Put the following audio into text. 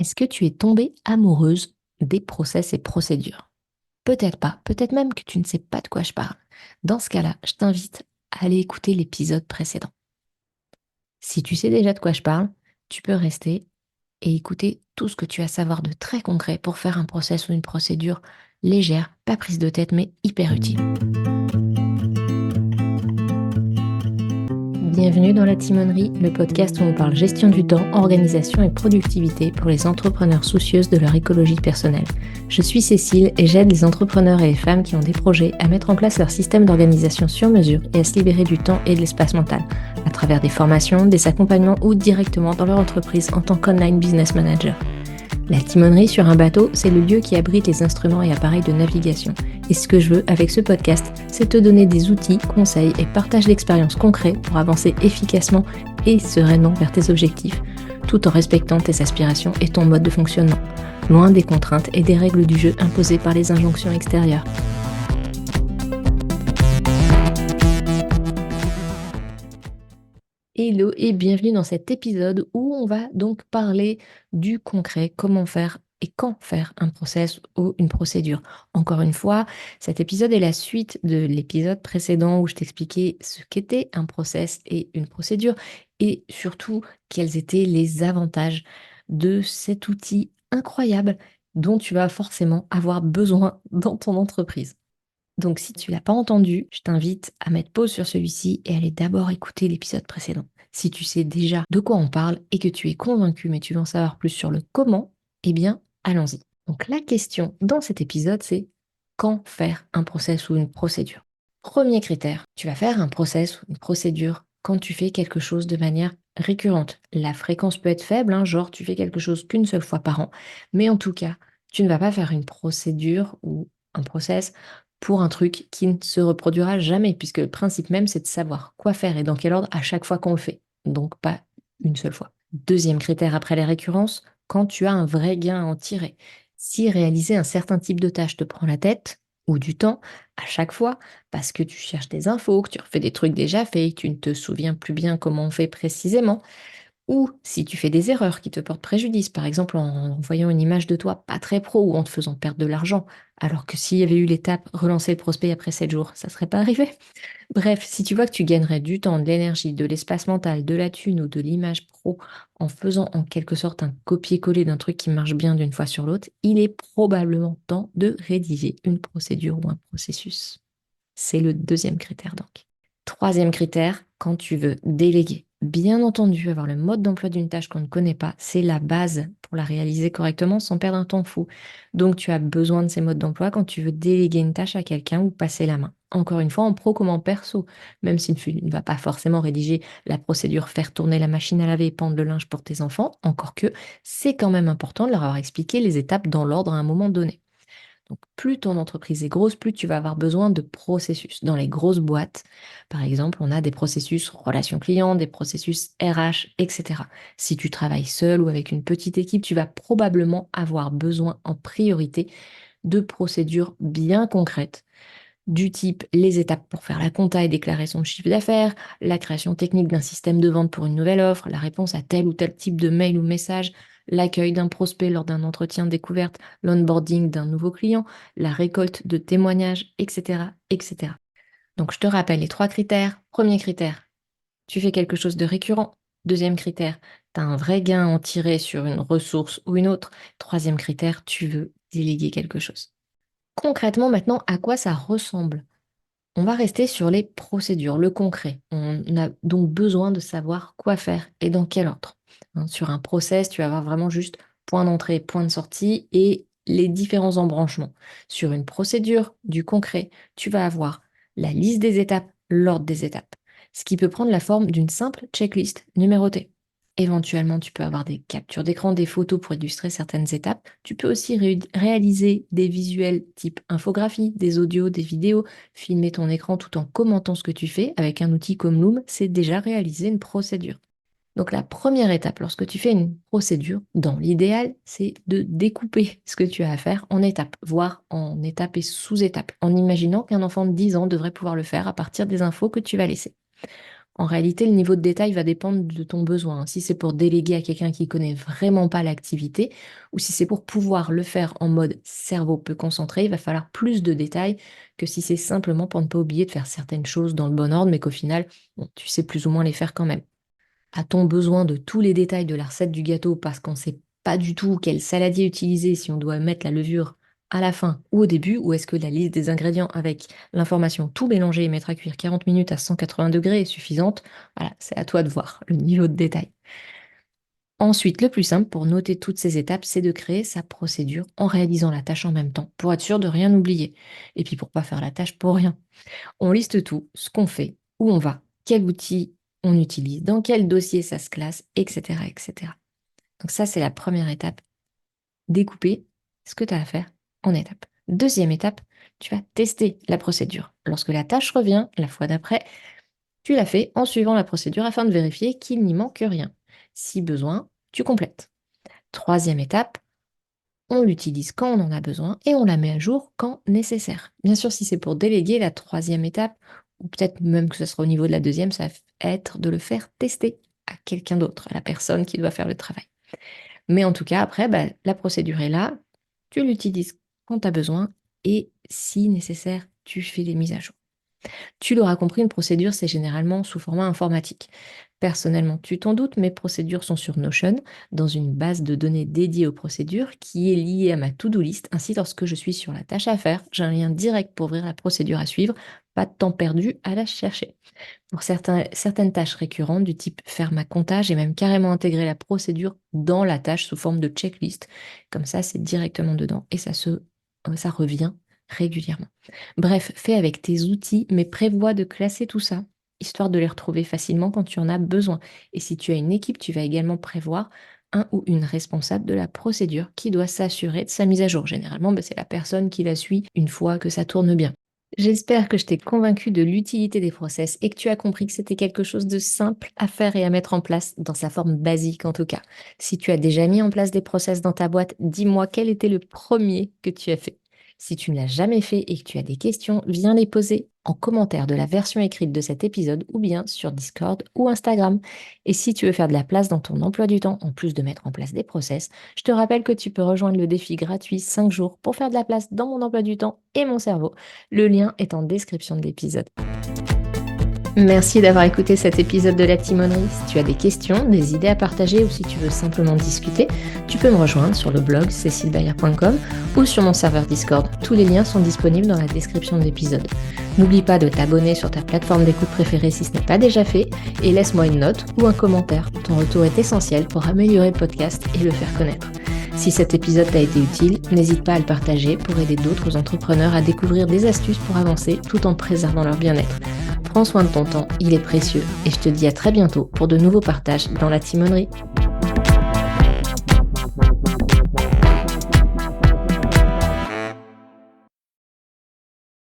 Est-ce que tu es tombée amoureuse des process et procédures? Peut-être pas, peut-être même que tu ne sais pas de quoi je parle. Dans ce cas-là, je t'invite à aller écouter l'épisode précédent. Si tu sais déjà de quoi je parle, tu peux rester et écouter tout ce que tu as à savoir de très concret pour faire un process ou une procédure légère, pas prise de tête, mais hyper utile. Bienvenue dans La Timonerie, le podcast où on parle gestion du temps, organisation et productivité pour les entrepreneurs soucieuses de leur écologie personnelle. Je suis Cécile et j'aide les entrepreneurs et les femmes qui ont des projets à mettre en place leur système d'organisation sur mesure et à se libérer du temps et de l'espace mental, à travers des formations, des accompagnements ou directement dans leur entreprise en tant qu'online business manager. La timonerie sur un bateau, c'est le lieu qui abrite les instruments et appareils de navigation. Et ce que je veux avec ce podcast, c'est te donner des outils, conseils et partage d'expériences concrets pour avancer efficacement et sereinement vers tes objectifs, tout en respectant tes aspirations et ton mode de fonctionnement, loin des contraintes et des règles du jeu imposées par les injonctions extérieures. Hello et bienvenue dans cet épisode où on va donc parler du concret, comment faire et quand faire un process ou une procédure. Encore une fois, cet épisode est la suite de l'épisode précédent où je t'expliquais ce qu'était un process et une procédure et surtout quels étaient les avantages de cet outil incroyable dont tu vas forcément avoir besoin dans ton entreprise. Donc si tu l'as pas entendu, je t'invite à mettre pause sur celui-ci et aller d'abord écouter l'épisode précédent. Si tu sais déjà de quoi on parle et que tu es convaincu mais tu veux en savoir plus sur le comment, eh bien allons-y. Donc la question dans cet épisode c'est quand faire un process ou une procédure. Premier critère, tu vas faire un process ou une procédure quand tu fais quelque chose de manière récurrente. La fréquence peut être faible, hein, genre tu fais quelque chose qu'une seule fois par an, mais en tout cas, tu ne vas pas faire une procédure ou un process pour un truc qui ne se reproduira jamais, puisque le principe même, c'est de savoir quoi faire et dans quel ordre à chaque fois qu'on le fait. Donc pas une seule fois. Deuxième critère après les récurrences, quand tu as un vrai gain à en tirer. Si réaliser un certain type de tâche te prend la tête ou du temps à chaque fois, parce que tu cherches des infos, que tu refais des trucs déjà faits, que tu ne te souviens plus bien comment on fait précisément, ou si tu fais des erreurs qui te portent préjudice, par exemple en voyant une image de toi pas très pro ou en te faisant perdre de l'argent, alors que s'il y avait eu l'étape relancer le prospect après 7 jours, ça serait pas arrivé. Bref, si tu vois que tu gagnerais du temps, de l'énergie, de l'espace mental, de la thune ou de l'image pro en faisant en quelque sorte un copier-coller d'un truc qui marche bien d'une fois sur l'autre, il est probablement temps de rédiger une procédure ou un processus. C'est le deuxième critère donc. Troisième critère, quand tu veux déléguer. Bien entendu, avoir le mode d'emploi d'une tâche qu'on ne connaît pas, c'est la base pour la réaliser correctement sans perdre un temps fou. Donc tu as besoin de ces modes d'emploi quand tu veux déléguer une tâche à quelqu'un ou passer la main. Encore une fois, en pro comme en perso, même si tu ne vas pas forcément rédiger la procédure faire tourner la machine à laver et pendre le linge pour tes enfants, encore que c'est quand même important de leur avoir expliqué les étapes dans l'ordre à un moment donné. Donc, plus ton entreprise est grosse, plus tu vas avoir besoin de processus. Dans les grosses boîtes, par exemple, on a des processus relations clients, des processus RH, etc. Si tu travailles seul ou avec une petite équipe, tu vas probablement avoir besoin en priorité de procédures bien concrètes du type les étapes pour faire la compta et déclarer son chiffre d'affaires, la création technique d'un système de vente pour une nouvelle offre, la réponse à tel ou tel type de mail ou message, l'accueil d'un prospect lors d'un entretien découverte, l'onboarding d'un nouveau client, la récolte de témoignages, etc., etc. Donc je te rappelle les trois critères. Premier critère, tu fais quelque chose de récurrent. Deuxième critère, tu as un vrai gain à en tirer sur une ressource ou une autre. Troisième critère, tu veux déléguer quelque chose. Concrètement, maintenant, à quoi ça ressemble? On va rester sur les procédures, le concret. On a donc besoin de savoir quoi faire et dans quel ordre. Hein, sur un process, tu vas avoir vraiment juste point d'entrée, point de sortie et les différents embranchements. Sur une procédure, du concret, tu vas avoir la liste des étapes, l'ordre des étapes, ce qui peut prendre la forme d'une simple checklist numérotée. Éventuellement, tu peux avoir des captures d'écran, des photos pour illustrer certaines étapes. Tu peux aussi réaliser des visuels type infographie, des audios, des vidéos, filmer ton écran tout en commentant ce que tu fais avec un outil comme Loom, c'est déjà réaliser une procédure. Donc la première étape lorsque tu fais une procédure, dans l'idéal, c'est de découper ce que tu as à faire en étapes, voire en étapes et sous-étapes, en imaginant qu'un enfant de 10 ans devrait pouvoir le faire à partir des infos que tu vas laisser. En réalité, le niveau de détail va dépendre de ton besoin. Si c'est pour déléguer à quelqu'un qui connaît vraiment pas l'activité ou si c'est pour pouvoir le faire en mode cerveau peu concentré, il va falloir plus de détails que si c'est simplement pour ne pas oublier de faire certaines choses dans le bon ordre, mais qu'au final, bon, tu sais plus ou moins les faire quand même. A-t-on besoin de tous les détails de la recette du gâteau parce qu'on ne sait pas du tout quel saladier utiliser, si on doit mettre la levure à la fin ou au début, ou est-ce que la liste des ingrédients avec l'information tout mélanger et mettre à cuire 40 minutes à 180 degrés est suffisante? Voilà, c'est à toi de voir le niveau de détail. Ensuite, le plus simple pour noter toutes ces étapes, c'est de créer sa procédure en réalisant la tâche en même temps, pour être sûr de rien oublier. Et puis pour pas faire la tâche pour rien. On liste tout, ce qu'on fait, où on va, quel outil on utilise, dans quel dossier ça se classe, etc., etc. Donc ça, c'est la première étape. Découper ce que tu as à faire en étapes. Deuxième étape, tu vas tester la procédure. Lorsque la tâche revient, la fois d'après, tu la fais en suivant la procédure afin de vérifier qu'il n'y manque rien. Si besoin, tu complètes. Troisième étape, on l'utilise quand on en a besoin et on la met à jour quand nécessaire. Bien sûr, si c'est pour déléguer la troisième étape, ou peut-être même que ce sera au niveau de la deuxième, ça va être de le faire tester à quelqu'un d'autre, à la personne qui doit faire le travail. Mais en tout cas, après, la procédure est là, tu l'utilises quand tu as besoin et si nécessaire, tu fais des mises à jour. Tu l'auras compris, une procédure, c'est généralement sous format informatique. Personnellement, tu t'en doutes, mes procédures sont sur Notion, dans une base de données dédiée aux procédures qui est liée à ma to-do list. Ainsi, lorsque je suis sur la tâche à faire, j'ai un lien direct pour ouvrir la procédure à suivre, pas de temps perdu à la chercher. Pour certaines tâches récurrentes du type faire ma compta, j'ai même carrément intégré la procédure dans la tâche sous forme de checklist. Comme ça, c'est directement dedans et ça revient régulièrement. Bref, fais avec tes outils, mais prévois de classer tout ça, histoire de les retrouver facilement quand tu en as besoin. Et si tu as une équipe, tu vas également prévoir un ou une responsable de la procédure qui doit s'assurer de sa mise à jour. Généralement, c'est la personne qui la suit une fois que ça tourne bien. J'espère que je t'ai convaincu de l'utilité des process et que tu as compris que c'était quelque chose de simple à faire et à mettre en place, dans sa forme basique en tout cas. Si tu as déjà mis en place des process dans ta boîte, dis-moi quel était le premier que tu as fait. Si tu ne l'as jamais fait et que tu as des questions, viens les poser en commentaire de la version écrite de cet épisode ou bien sur Discord ou Instagram. Et si tu veux faire de la place dans ton emploi du temps, en plus de mettre en place des process, je te rappelle que tu peux rejoindre le défi gratuit 5 jours pour faire de la place dans mon emploi du temps et mon cerveau. Le lien est en description de l'épisode. Merci d'avoir écouté cet épisode de La Timonerie. Si tu as des questions, des idées à partager ou si tu veux simplement discuter, tu peux me rejoindre sur le blog cecilebayer.com ou sur mon serveur Discord. Tous les liens sont disponibles dans la description de l'épisode. N'oublie pas de t'abonner sur ta plateforme d'écoute préférée si ce n'est pas déjà fait et laisse-moi une note ou un commentaire. Ton retour est essentiel pour améliorer le podcast et le faire connaître. Si cet épisode t'a été utile, n'hésite pas à le partager pour aider d'autres entrepreneurs à découvrir des astuces pour avancer tout en préservant leur bien-être. Prends soin de ton temps, il est précieux et je te dis à très bientôt pour de nouveaux partages dans la timonerie.